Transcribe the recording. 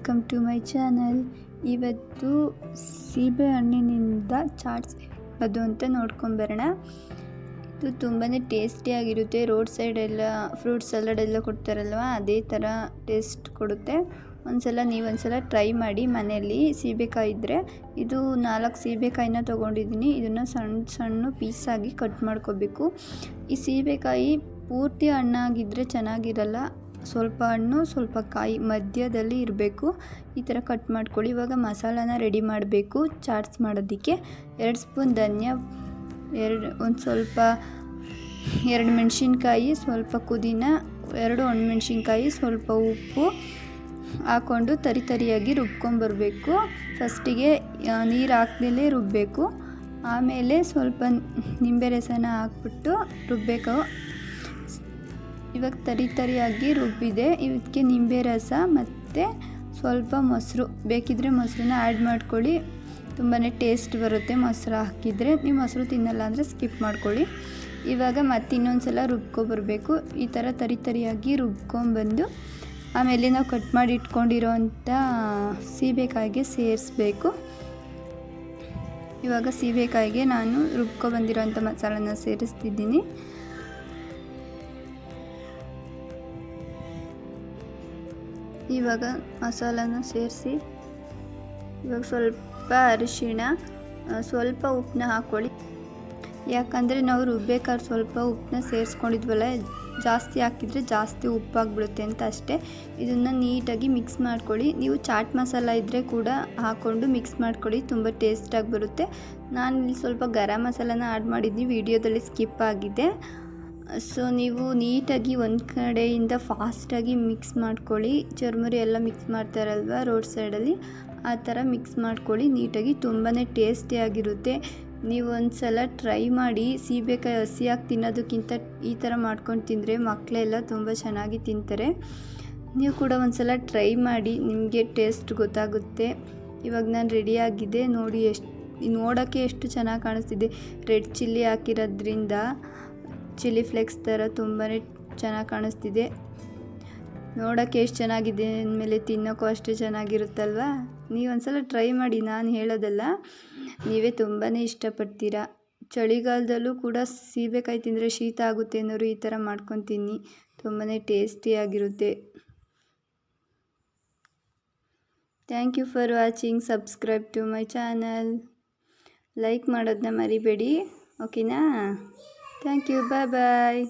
Welcome to my channel. ಇವತ್ತು ಸೀಬೆ ಹಣ್ಣಿನಿಂದ ಚಾಟ್ಸ್ ಅದು ಅಂತ ನೋಡ್ಕೊಂಬರೋಣ. ಇದು ತುಂಬಾ ಟೇಸ್ಟಿಯಾಗಿರುತ್ತೆ. ರೋಡ್ ಸೈಡೆಲ್ಲ ಫ್ರೂಟ್ ಸಲಾಡ್ ಎಲ್ಲ ಕೊಡ್ತಾರಲ್ವ, ಅದೇ ಥರ ಟೇಸ್ಟ್ ಕೊಡುತ್ತೆ. ನೀವೊಂದ್ಸಲ ಟ್ರೈ ಮಾಡಿ ಮನೆಯಲ್ಲಿ. ಸೀಬೆಕಾಯಿ ಇದ್ದರೆ ಇದು 4 ಸೀಬೆಕಾಯಿನ ತೊಗೊಂಡಿದ್ದೀನಿ. ಇದನ್ನು ಸಣ್ಣ ಸಣ್ಣ ಪೀಸಾಗಿ ಕಟ್ ಮಾಡ್ಕೋಬೇಕು. ಈ ಸೀಬೆಕಾಯಿ ಪೂರ್ತಿ ಹಣ್ಣಾಗಿದ್ದರೆ ಚೆನ್ನಾಗಿರಲ್ಲ, ಸ್ವಲ್ಪ ಹಣ್ಣು ಸ್ವಲ್ಪ ಕಾಯಿ ಮಧ್ಯದಲ್ಲಿ ಇರಬೇಕು. ಈ ಥರ ಕಟ್ ಮಾಡ್ಕೊಳ್ಳಿ. ಇವಾಗ ಮಸಾಲಾನ ರೆಡಿ ಮಾಡಬೇಕು. ಚಾಟ್ಸ್ ಮಾಡೋದಕ್ಕೆ 2 ಸ್ಪೂನ್ ಧನಿಯಾ, ಒಂದು ಸ್ವಲ್ಪ 2 ಮೆಣಸಿನ್ಕಾಯಿ, ಸ್ವಲ್ಪ ಪುದೀನ, 2 ಒಣಮೆಣ್ಸಿನ್ಕಾಯಿ, ಸ್ವಲ್ಪ ಉಪ್ಪು ಹಾಕ್ಕೊಂಡು ತರಿಯಾಗಿ ರುಬ್ಕೊಂಬರಬೇಕು. ಫಸ್ಟಿಗೆ ನೀರು ಹಾಕ್ದಲೇ ರುಬ್ಬಬೇಕು. ಆಮೇಲೆ ಸ್ವಲ್ಪ ನಿಂಬೆ ರಸನ ಹಾಕ್ಬಿಟ್ಟು ರುಬ್ಬಬೇಕು. ಇವಾಗ ತರಿಯಾಗಿ ರುಬ್ಬಿದೆ. ಇದಕ್ಕೆ ನಿಂಬೆ ರಸ ಮತ್ತು ಸ್ವಲ್ಪ ಮೊಸರು, ಬೇಕಿದ್ದರೆ ಮೊಸರನ್ನ ಆ್ಯಡ್ ಮಾಡ್ಕೊಳ್ಳಿ. ತುಂಬಾ ಟೇಸ್ಟ್ ಬರುತ್ತೆ ಮೊಸರು ಹಾಕಿದರೆ. ನೀವು ಮೊಸರು ತಿನ್ನಲ್ಲ ಅಂದರೆ ಸ್ಕಿಪ್ ಮಾಡ್ಕೊಳ್ಳಿ. ಇವಾಗ ಮತ್ತೆ ಇನ್ನೊಂದು ಸಲ ರುಬ್ಕೊಬರಬೇಕು. ಈ ಥರ ತರಿಯಾಗಿ ರುಬ್ಕೊಂಬಂದು ಆಮೇಲೆ ನಾವು ಕಟ್ ಮಾಡಿ ಇಟ್ಕೊಂಡಿರೋ ಅಂಥ ಸೀಬೆಕಾಯಿಗೆ ಸೇರಿಸ್ಬೇಕು. ಇವಾಗ ಸೀಬೆಕಾಯಿಗೆ ನಾನು ರುಬ್ಕೊಬಂದಿರೋ ಅಂಥ ಮಸಾಲನ ಸೇರಿಸ್ತಿದ್ದೀನಿ. ಇವಾಗ ಮಸಾಲನ ಸೇರಿಸಿ ಇವಾಗ ಸ್ವಲ್ಪ ಅರಿಶಿಣ, ಸ್ವಲ್ಪ ಉಪ್ಪನ್ನ ಹಾಕ್ಕೊಳ್ಳಿ. ಯಾಕಂದರೆ ನಾವು ರುಬ್ಬೇಕಾದ್ರೆ ಸ್ವಲ್ಪ ಉಪ್ಪನ್ನ ಸೇರಿಸ್ಕೊಂಡಿದ್ವಲ್ಲ, ಜಾಸ್ತಿ ಹಾಕಿದರೆ ಜಾಸ್ತಿ ಉಪ್ಪಾಗಿಬಿಡುತ್ತೆ ಅಂತ ಅಷ್ಟೇ. ಇದನ್ನು ನೀಟಾಗಿ ಮಿಕ್ಸ್ ಮಾಡ್ಕೊಳ್ಳಿ. ನೀವು ಚಾಟ್ ಮಸಾಲ ಇದ್ದರೆ ಕೂಡ ಹಾಕ್ಕೊಂಡು ಮಿಕ್ಸ್ ಮಾಡ್ಕೊಳ್ಳಿ, ತುಂಬ ಟೇಸ್ಟಾಗಿ ಬರುತ್ತೆ. ನಾನು ಇಲ್ಲಿ ಸ್ವಲ್ಪ ಗರಂ ಮಸಾಲಾನ ಆ್ಯಡ್ ಮಾಡಿದ್ನಿ, ವಿಡಿಯೋದಲ್ಲಿ ಸ್ಕಿಪ್ ಆಗಿದೆ. ಸೊ ನೀವು ನೀಟಾಗಿ ಒಂದು ಕಡೆಯಿಂದ ಫಾಸ್ಟಾಗಿ ಮಿಕ್ಸ್ ಮಾಡ್ಕೊಳ್ಳಿ. ಚುರುಮುರಿ ಎಲ್ಲ ಮಿಕ್ಸ್ ಮಾಡ್ತಾರಲ್ವ ರೋಡ್ ಸೈಡಲ್ಲಿ, ಆ ಥರ ಮಿಕ್ಸ್ ಮಾಡ್ಕೊಳ್ಳಿ ನೀಟಾಗಿ. ತುಂಬಾ ಟೇಸ್ಟಿಯಾಗಿರುತ್ತೆ. ನೀವು ಒಂದು ಸಲ ಟ್ರೈ ಮಾಡಿ. ಸೀಬೆಕಾಯಿ ಹಸಿಯಾಗಿ ತಿನ್ನೋದಕ್ಕಿಂತ ಈ ಥರ ಮಾಡ್ಕೊಂಡು ತಿಂದರೆ ಮಕ್ಕಳೆಲ್ಲ ತುಂಬ ಚೆನ್ನಾಗಿ ತಿಂತಾರೆ. ನೀವು ಕೂಡ ಒಂದು ಸಲ ಟ್ರೈ ಮಾಡಿ, ನಿಮಗೆ ಟೇಸ್ಟ್ ಗೊತ್ತಾಗುತ್ತೆ. ಇವಾಗ ನಾನು ರೆಡಿಯಾಗಿದೆ ನೋಡಿ. ನೋಡೋಕ್ಕೆ ಎಷ್ಟು ಚೆನ್ನಾಗಿ ಕಾಣಿಸ್ತಿದೆ. ರೆಡ್ ಚಿಲ್ಲಿ ಹಾಕಿರೋದ್ರಿಂದ ಚಿಲ್ಲಿ ಫ್ಲೇಕ್ಸ್ ಥರ ತುಂಬಾ ಚೆನ್ನಾಗಿ ಕಾಣಿಸ್ತಿದೆ. ನೋಡೋಕ್ಕೆ ಎಷ್ಟು ಚೆನ್ನಾಗಿದೆ ಅಂದಮೇಲೆ ತಿನ್ನೋಕ್ಕೂ ಅಷ್ಟೇ ಚೆನ್ನಾಗಿರುತ್ತಲ್ವ. ನೀವೊಂದ್ಸಲ ಟ್ರೈ ಮಾಡಿ, ನಾನು ಹೇಳೋದಲ್ಲ, ನೀವೇ ತುಂಬಾ ಇಷ್ಟಪಡ್ತೀರಾ. ಚಳಿಗಾಲದಲ್ಲೂ ಕೂಡ ಸೀಬೆಕಾಯಿ ತಿಂದರೆ ಶೀತ ಆಗುತ್ತೆ ಅನ್ನೋರು ಈ ಥರ ಮಾಡ್ಕೊಂಡು ತಿನ್ನಿ, ತುಂಬಾ ಟೇಸ್ಟಿಯಾಗಿರುತ್ತೆ. Thank you for watching. Subscribe to my channel. Like ಮಾಡೋದನ್ನ ಮರಿಬೇಡಿ, ಓಕೆನಾ? Thank you. Bye bye.